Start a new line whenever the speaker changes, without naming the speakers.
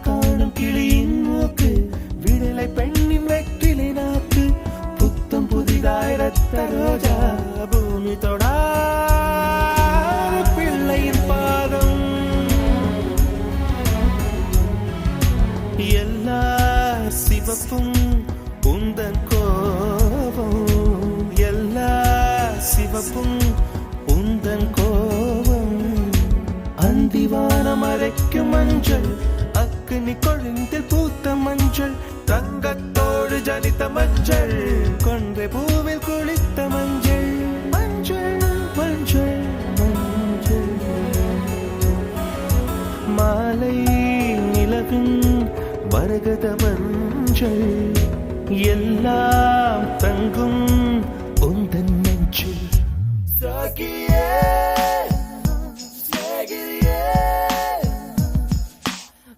காணும் கிளியின் மூக்கு விடலை பெண்ணின் வெற்றிலை நாக்கு புத்தம் புதிதாய் ரத்த ரோஜா பூமி தொடா பிள்ளையின் பாதம் எல்லா சிவப்பும் உந்தன் கோபம் எல்லா சிவப்பும் உந்தன் கோபம் அந்திவானம் அரைக்கும் மஞ்சள் அக்னி கொழுந்தில் பூத்த மஞ்சள் தங்கத்தோடு ஜனித்த மஞ்சள் கொன்றை பூவில் குளித்த மஞ்சள் மஞ்சள் மஞ்சள் மஞ்சள் மாலை நிலவின் மரகத மஞ்சள் எல்லாம் தங்கும் உந்தன் நெஞ்சில் சாகியே